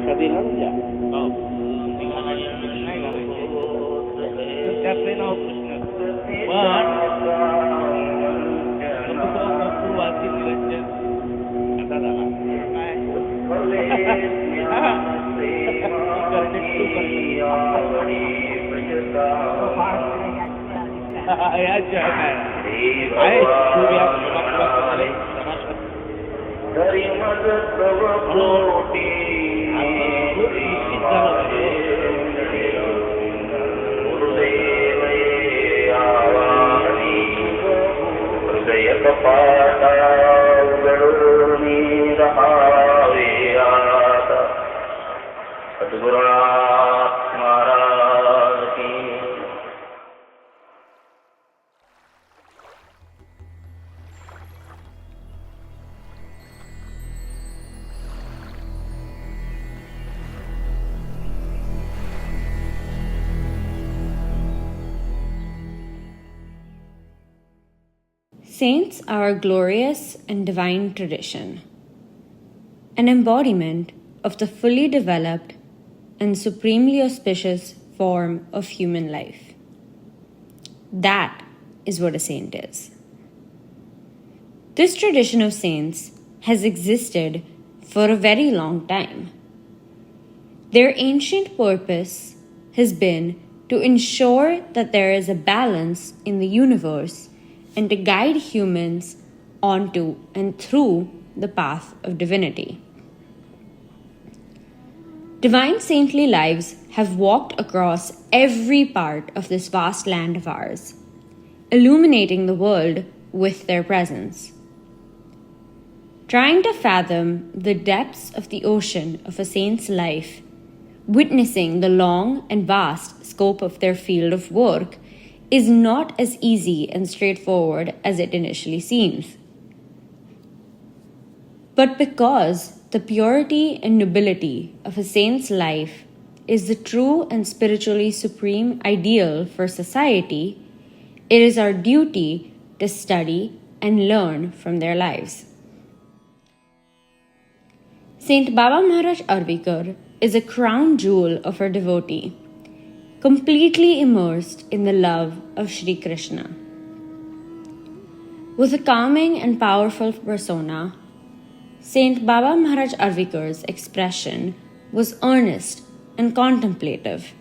कधी घालून द्या नाही घालायचे त्यातले नाव कृष्ण पण वाची निरंजन आता झाला Saints are a glorious and divine tradition, an embodiment of the fully developed and supremely auspicious form of human life. That is what a saint is. This tradition of saints has existed for a very long time. Their ancient purpose has been to ensure that there is a balance in the universe and to guide humans onto and through the path of divinity. Divine saintly lives have walked across every part of this vast land of ours, illuminating the world with their presence. Trying to fathom the depths of the ocean of a saint's life, witnessing the long and vast scope of their field of work, is not as easy and straightforward as it initially seems. But because the purity and nobility of a saint's life is the true and spiritually supreme ideal for society, it is our duty to study and learn from their lives. Saint Baba Maharaj Arvikar is a crown jewel of our devotee, completely immersed in the love of Sri Krishna. With a calming and powerful persona, Saint Baba Maharaj Arvikar's expression was earnest and contemplative,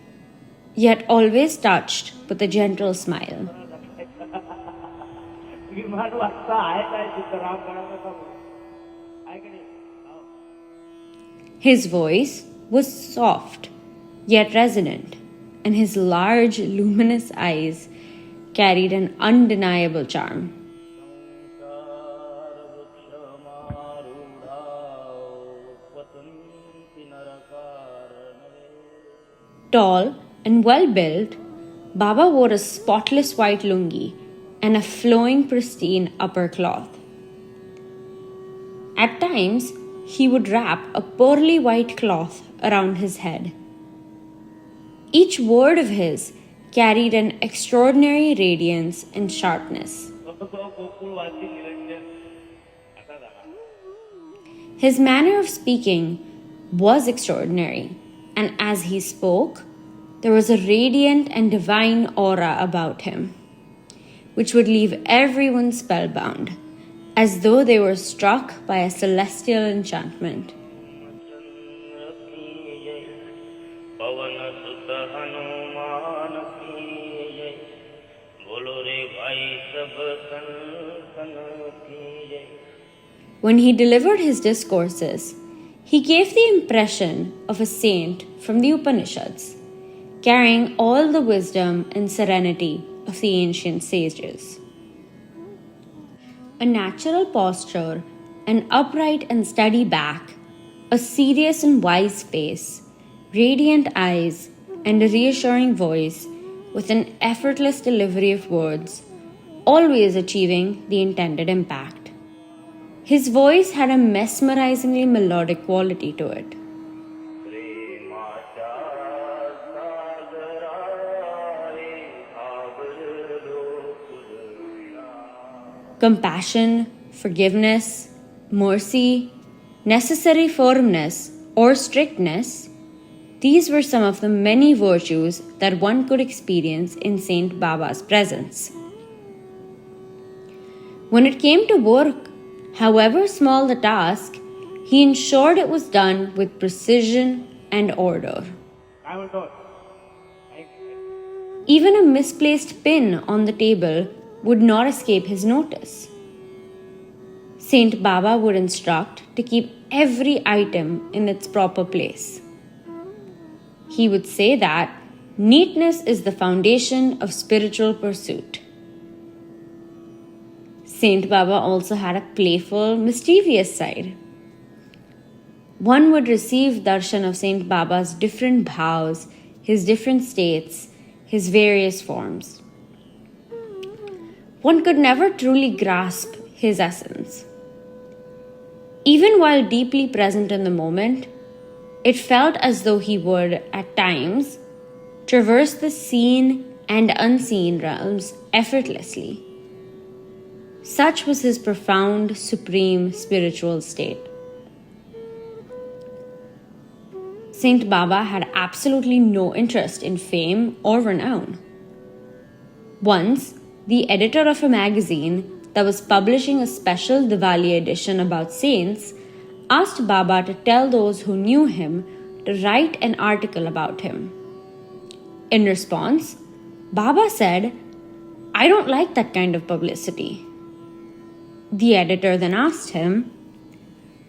yet always touched with a gentle smile. His voice was soft, yet resonant, and his large, luminous eyes carried an undeniable charm. Tall and well-built, Baba wore a spotless white lungi and a flowing, pristine upper cloth. At times, he would wrap a pearly white cloth around his head. Each word of his carried an extraordinary radiance and sharpness. His manner of speaking was extraordinary, and as he spoke, there was a radiant and divine aura about him, which would leave everyone spellbound, as though they were struck by a celestial enchantment. When he delivered his discourses, he gave the impression of a saint from the Upanishads, carrying all the wisdom and serenity of the ancient sages. A natural posture, an upright and steady back, a serious and wise face, radiant eyes, and a reassuring voice with an effortless delivery of words, always achieving the intended impact. His voice had a mesmerizingly melodic quality to it. Compassion, forgiveness, mercy, necessary firmness or strictness, these were some of the many virtues that one could experience in Saint Baba's presence. When it came to work, however small the task, he ensured it was done with precision and order. I will do it. Even a misplaced pin on the table would not escape his notice. Saint Baba would instruct to keep every item in its proper place. He would say that neatness is the foundation of spiritual pursuit. Saint Baba also had a playful, mischievous side. One would receive darshan of Saint Baba's different bhavs, his different states, his various forms. One could never truly grasp his essence. Even while deeply present in the moment, it felt as though he would, at times, traverse the seen and unseen realms effortlessly. Such was his profound, supreme spiritual state. Saint Baba had absolutely no interest in fame or renown. Once, the editor of a magazine that was publishing a special Diwali edition about saints asked Baba to tell those who knew him to write an article about him. In response, Baba said, "I don't like that kind of publicity." The editor then asked him,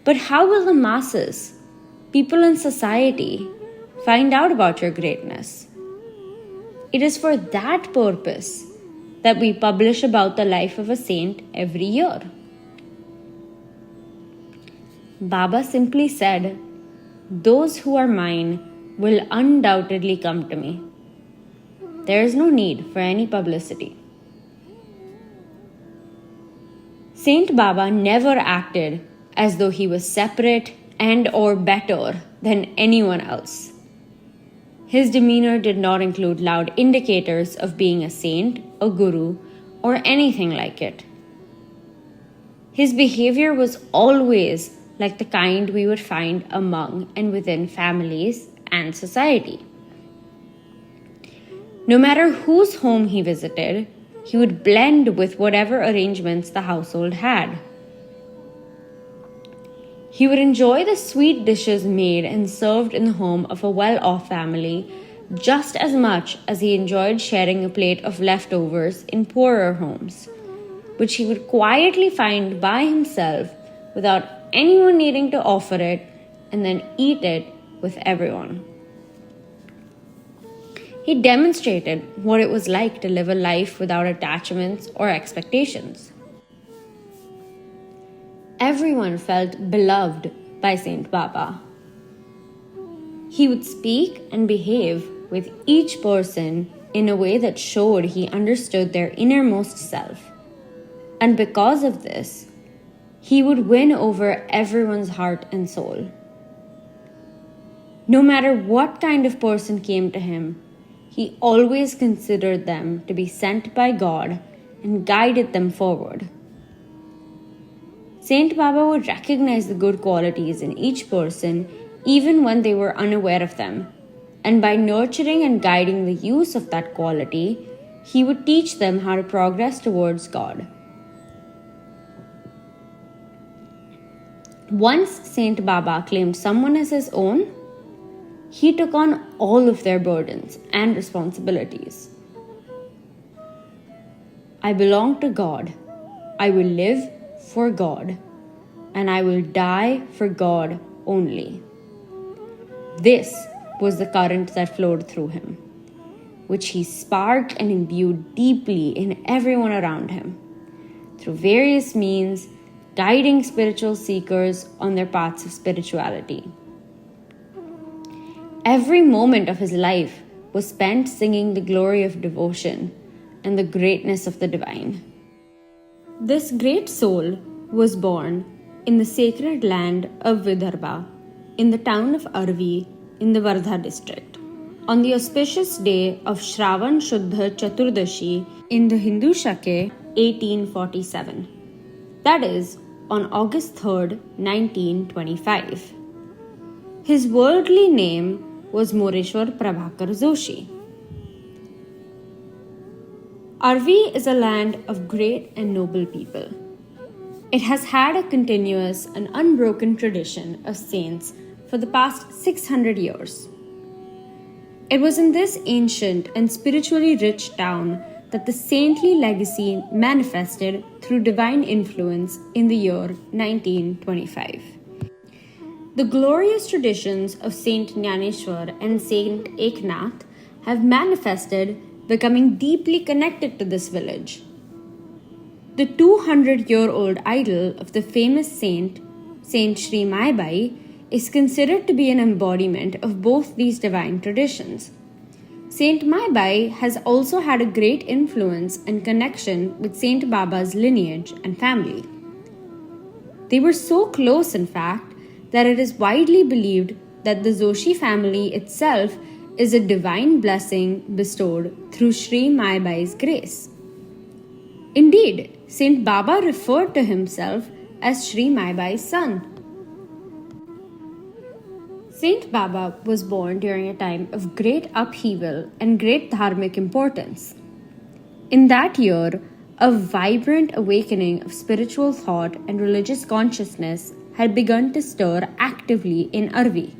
"But how will the masses, people in society, find out about your greatness?" It is for that purpose that we publish about the life of a saint every year. Baba simply said, "Those who are mine will undoubtedly come to me. There is no need for any publicity." Saint Baba never acted as though he was separate and or better than anyone else. His demeanor did not include loud indicators of being a saint, a guru, or anything like it. His behavior was always like the kind we would find among and within families and society. No matter whose home he visited, he would blend with whatever arrangements the household had. He would enjoy the sweet dishes made and served in the home of a well-off family just as much as he enjoyed sharing a plate of leftovers in poorer homes, which he would quietly find by himself without anyone needing to offer it and then eat it with everyone. He demonstrated what it was like to live a life without attachments or expectations. Everyone felt beloved by Saint Baba. He would speak and behave with each person in a way that showed he understood their innermost self. And because of this, he would win over everyone's heart and soul. No matter what kind of person came to him, he always considered them to be sent by God and guided them forward. Saint Baba would recognize the good qualities in each person even when they were unaware of them, and by nurturing and guiding the use of that quality, he would teach them how to progress towards God. Once Saint Baba claimed someone as his own, he took on all of their burdens and responsibilities. "I belong to God. I will live for God, and I will die for God only." This was the current that flowed through him, which he sparked and imbued deeply in everyone around him, through various means, guiding spiritual seekers on their paths of spirituality. Every moment of his life was spent singing the glory of devotion and the greatness of the divine. This great soul was born in the sacred land of Vidarbha, in the town of Arvi in the Wardha district, on the auspicious day of Shravan Shuddha Chaturdashi in the Hindu Shake 1847. That is, on August 3rd, 1925. His worldly name was Moreshwar Prabhakar Joshi. Arvi is a land of great and noble people. It has had a continuous and unbroken tradition of saints for the past 600 years. It was in this ancient and spiritually rich town that the saintly legacy manifested through divine influence in the year 1925. The glorious traditions of Saint Jnaneshwar and Saint Eknath have manifested, becoming deeply connected to this village. The 200-year-old idol of the famous saint, Saint Sri Maibai, is considered to be an embodiment of both these divine traditions. Saint Maibai has also had a great influence and connection with Saint Baba's lineage and family. They were so close, in fact, that it is widely believed that the Joshi family itself is a divine blessing bestowed through Sri Maibai's grace. Indeed, Saint Baba referred to himself as Sri Maibai's son. Saint Baba was born during a time of great upheaval and great dharmic importance. In that year, a vibrant awakening of spiritual thought and religious consciousness had begun to stir actively in Arvi.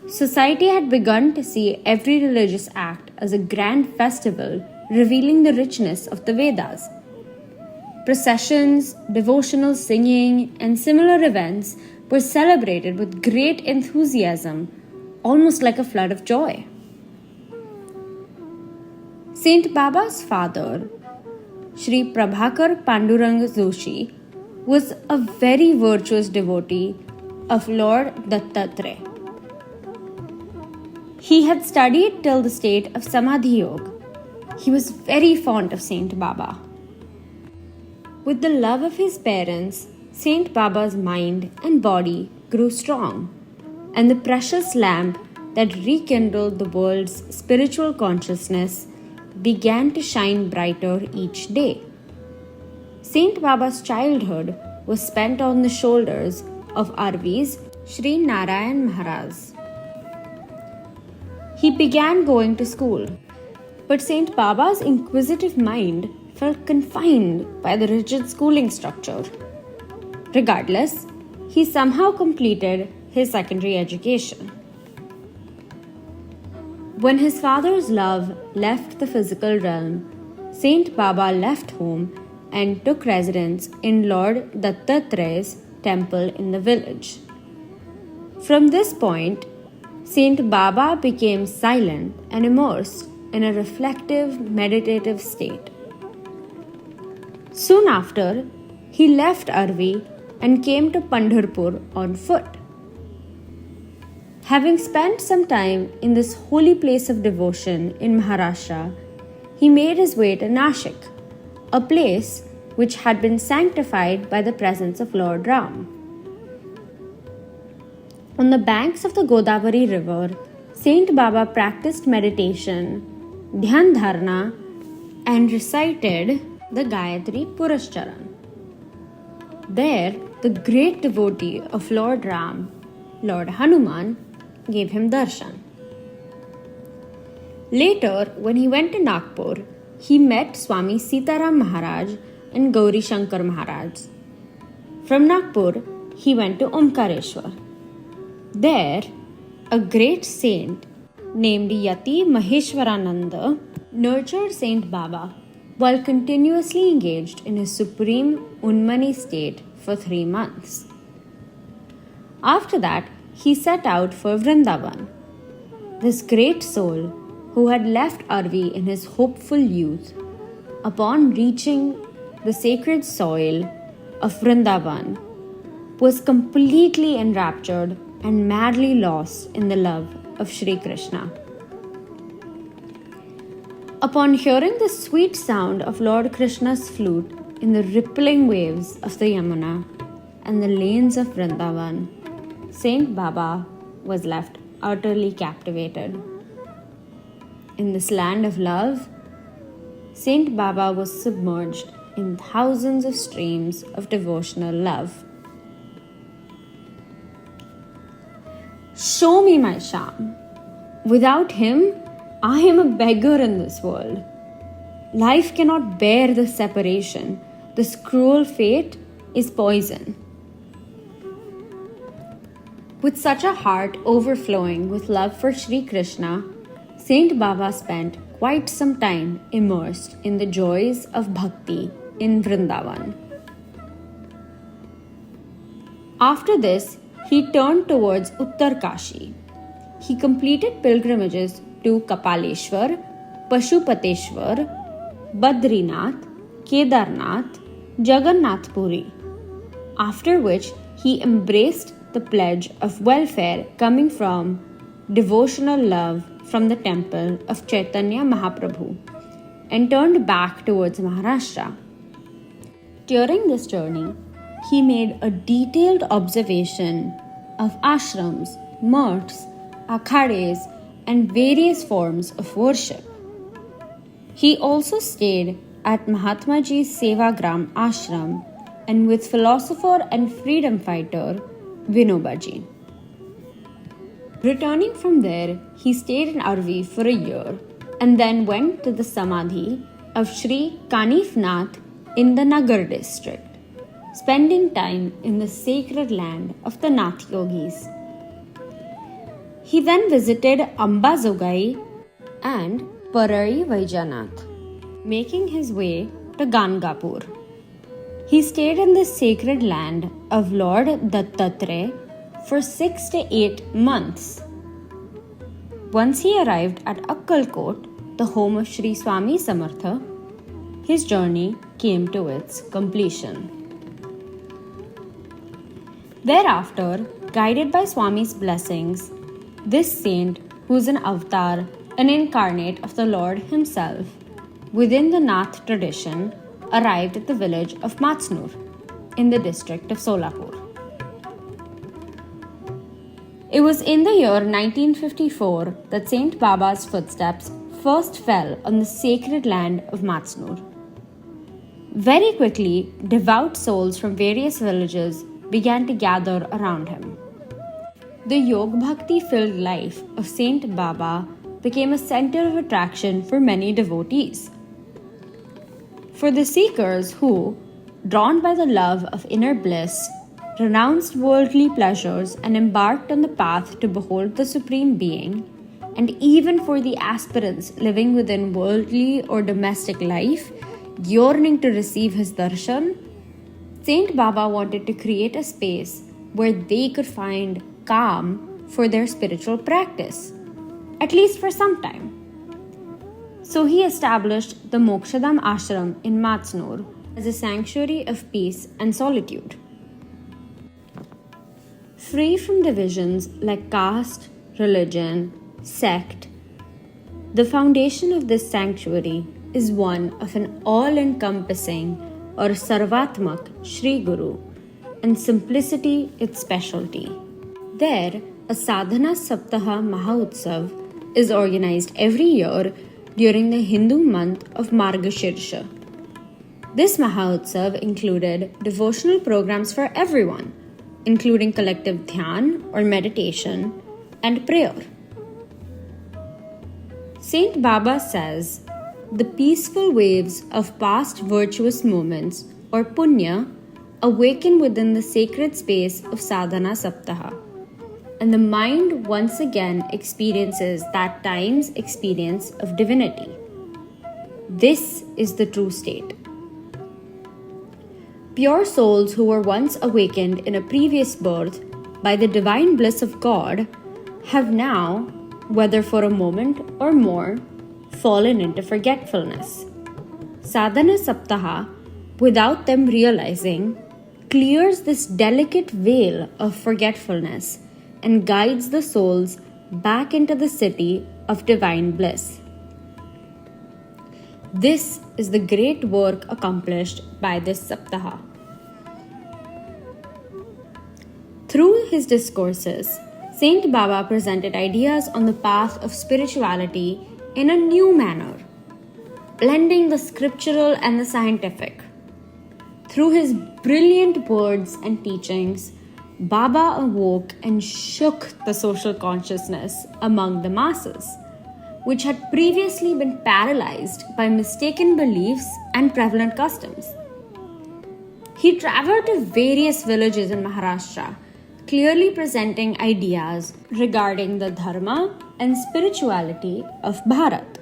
Society had begun to see every religious act as a grand festival revealing the richness of the Vedas. Processions, devotional singing, and similar events were celebrated with great enthusiasm, almost like a flood of joy. Saint Baba's father, Sri Prabhakar Pandurang Joshi, was a very virtuous devotee of Lord Dattatreya. He had studied till the state of Samadhi Yoga. He was very fond of Saint Baba. With the love of his parents, Saint Baba's mind and body grew strong, and the precious lamp that rekindled the world's spiritual consciousness began to shine brighter each day. Saint Baba's childhood was spent on the shoulders of Arvi's Sri Narayan Maharaj. He began going to school, but Saint Baba's inquisitive mind felt confined by the rigid schooling structure. Regardless, he somehow completed his secondary education. When his father's love left the physical realm, Saint Baba left home and took residence in Lord Dattatreya's temple in the village. From this point, Saint Baba became silent and immersed in a reflective, meditative state. Soon after, he left Arvi and came to Pandharpur on foot. Having spent some time in this holy place of devotion in Maharashtra, he made his way to Nashik, a place which had been sanctified by the presence of Lord Ram. On the banks of the Godavari river, Saint Baba practiced meditation, Dhyan Dharana, and recited the Gayatri Purascharan. There, the great devotee of Lord Ram, Lord Hanuman, gave him darshan. Later, when he went to Nagpur, he met Swami Sitaram Maharaj and Gauri Shankar Maharaj. From Nagpur, he went to Omkareshwar. There, a great saint named Yati Maheshwarananda nurtured Saint Baba while continuously engaged in his supreme Unmani state for 3 months. After that, he set out for Vrindavan. This great soul, who had left Arvi in his hopeful youth, upon reaching the sacred soil of Vrindavan, was completely enraptured and madly lost in the love of Sri Krishna. Upon hearing the sweet sound of Lord Krishna's flute in the rippling waves of the Yamuna and the lanes of Vrindavan, Saint Baba was left utterly captivated. In this land of love, Saint Baba was submerged in thousands of streams of devotional love. Show me my Shyam. Without him, I am a beggar in this world. Life cannot bear this separation. This cruel fate is poison. With such a heart overflowing with love for Sri Krishna, Saint Baba spent quite some time immersed in the joys of bhakti in Vrindavan. After this, he turned towards Uttar Kashi. He completed pilgrimages to Kapaleshwar, Pashupateshwar, Badrinath, Kedarnath, Jagannath Puri, after which he embraced the pledge of welfare coming from devotional love from the temple of Chaitanya Mahaprabhu and turned back towards Maharashtra. During this journey, he made a detailed observation of ashrams, murts, akhadas, and various forms of worship. He also stayed at Mahatma Ji's Sevagram ashram and with philosopher and freedom fighter Vinoba Ji. Returning from there, he stayed in Arvi for a year and then went to the Samadhi of Sri Kanifnath in the Nagar district, spending time in the sacred land of the Nath Yogis. He then visited Ambazogai and Parari Vaijanath, making his way to Gangapur. He stayed in the sacred land of Lord Dattatreya for 6 to 8 months. Once he arrived at Akkalkot, the home of Sri Swami Samartha, his journey came to its completion. Thereafter, guided by Swami's blessings, this saint, who is an avatar, an incarnate of the Lord himself, within the Nath tradition, arrived at the village of Matsnur in the district of Solapur. It was in the year 1954 that Saint Baba's footsteps first fell on the sacred land of Matsnur. Very quickly, devout souls from various villages began to gather around him. The Yog Bhakti filled life of Saint Baba became a center of attraction for many devotees. For the seekers who, drawn by the love of inner bliss, renounced worldly pleasures and embarked on the path to behold the Supreme Being, and even for the aspirants living within worldly or domestic life, yearning to receive his darshan, Saint Baba wanted to create a space where they could find calm for their spiritual practice, at least for some time. So he established the Mokshadam Ashram in Matsnur as a sanctuary of peace and solitude. Free from divisions like caste, religion, sect, the foundation of this sanctuary is one of an all-encompassing or Sarvatmak Shri Guru, and simplicity its specialty. There, a Sadhana Saptaha Mahautsav is organized every year during the Hindu month of Margashirsha. This Mahautsav included devotional programs for everyone, including collective dhyan or meditation and prayer. Saint Baba says, the peaceful waves of past virtuous moments or punya awaken within the sacred space of Sadhana Saptaha, and the mind once again experiences that time's experience of divinity. This is the true state. Pure souls who were once awakened in a previous birth by the divine bliss of God have now, whether for a moment or more, fallen into forgetfulness. Sadhana Saptaha, without them realizing, clears this delicate veil of forgetfulness and guides the souls back into the city of divine bliss. This is the great work accomplished by this Saptaha. Through his discourses, Saint Baba presented ideas on the path of spirituality in a new manner, blending the scriptural and the scientific. Through his brilliant words and teachings, Baba awoke and shook the social consciousness among the masses, which had previously been paralyzed by mistaken beliefs and prevalent customs. He traveled to various villages in Maharashtra, clearly presenting ideas regarding the dharma and spirituality of Bharat.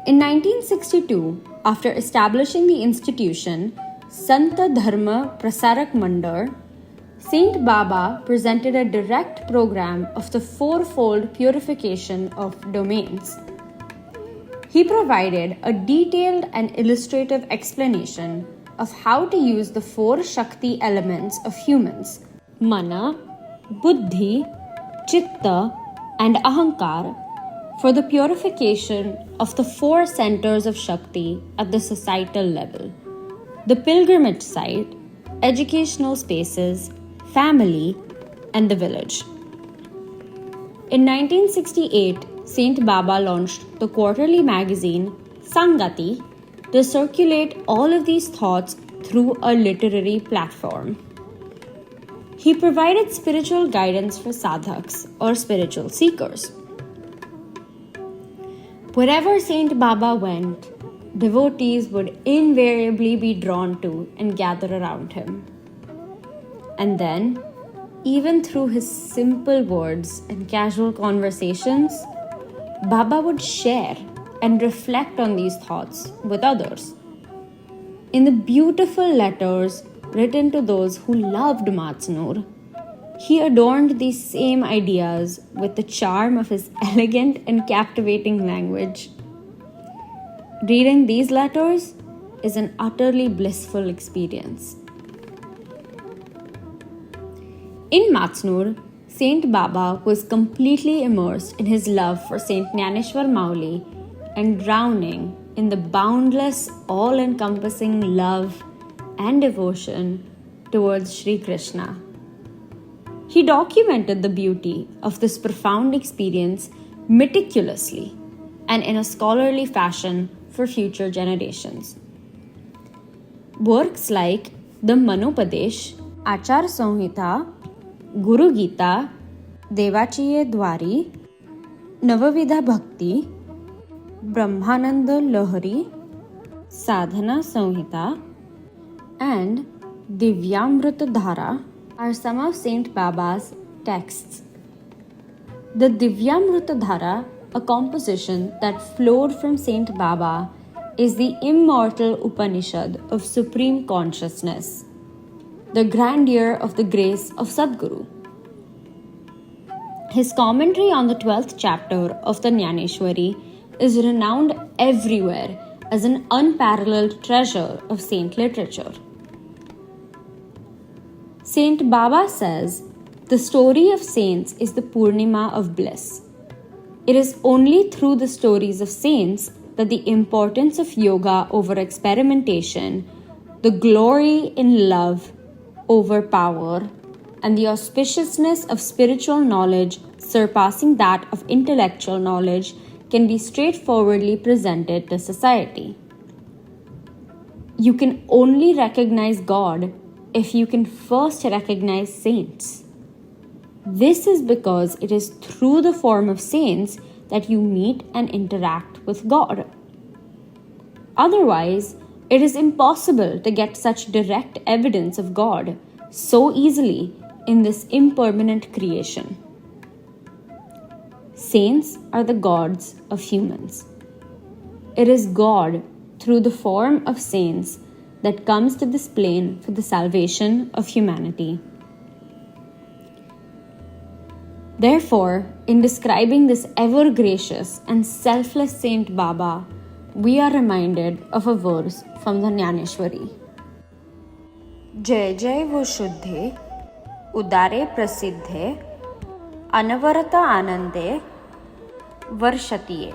In 1962, after establishing the institution Santa Dharma Prasarak Mandal, Saint Baba presented a direct program of the fourfold purification of domains. He provided a detailed and illustrative explanation of how to use the four Shakti elements of humans, Mana, Buddhi, Chitta, and Ahankar, for the purification of the four centers of Shakti at the societal level: the pilgrimage site, educational spaces, family, and the village. In 1968, Saint Baba launched the quarterly magazine Sangati to circulate all of these thoughts through a literary platform. He provided spiritual guidance for sadhaks or spiritual seekers. Wherever Saint Baba went, devotees would invariably be drawn to and gather around him. And then, even through his simple words and casual conversations, Baba would share and reflect on these thoughts with others. In the beautiful letters written to those who loved Matsnur, he adorned these same ideas with the charm of his elegant and captivating language. Reading these letters is an utterly blissful experience. In Matsnur, Saint Baba was completely immersed in his love for Saint Jnaneshwar Mauli and drowning in the boundless, all-encompassing love and devotion towards Sri Krishna. He documented the beauty of this profound experience meticulously and in a scholarly fashion for future generations. Works like the Manopadesh, Achar Samhita, Guru Gita, Devachiye Dwari, Navavidha Bhakti, Brahmananda Lahari, Sadhana Samhita, and Divyamrita Dhara are some of Saint Baba's texts. The Divyamrita Dhara, a composition that flowed from Saint Baba, is the immortal Upanishad of supreme consciousness, the grandeur of the grace of Sadguru. His commentary on the 12th chapter of the Jnaneshwari is renowned everywhere as an unparalleled treasure of saint literature. Saint Baba says, the story of saints is the Purnima of bliss. It is only through the stories of saints that the importance of yoga over experimentation, the glory in love over power, and the auspiciousness of spiritual knowledge surpassing that of intellectual knowledge can be straightforwardly presented to society. You can only recognize God if you can first recognize saints. This is because it is through the form of saints that you meet and interact with God. Otherwise, it is impossible to get such direct evidence of God so easily in this impermanent creation. Saints are the gods of humans. It is God, through the form of saints, that comes to this plane for the salvation of humanity. Therefore, in describing this ever-gracious and selfless Saint Baba, we are reminded of a verse from the Jnaneshwari. Jai Jai wo Shuddhe, Udare Prasiddhe, Anavarata Anande, Varshatiye.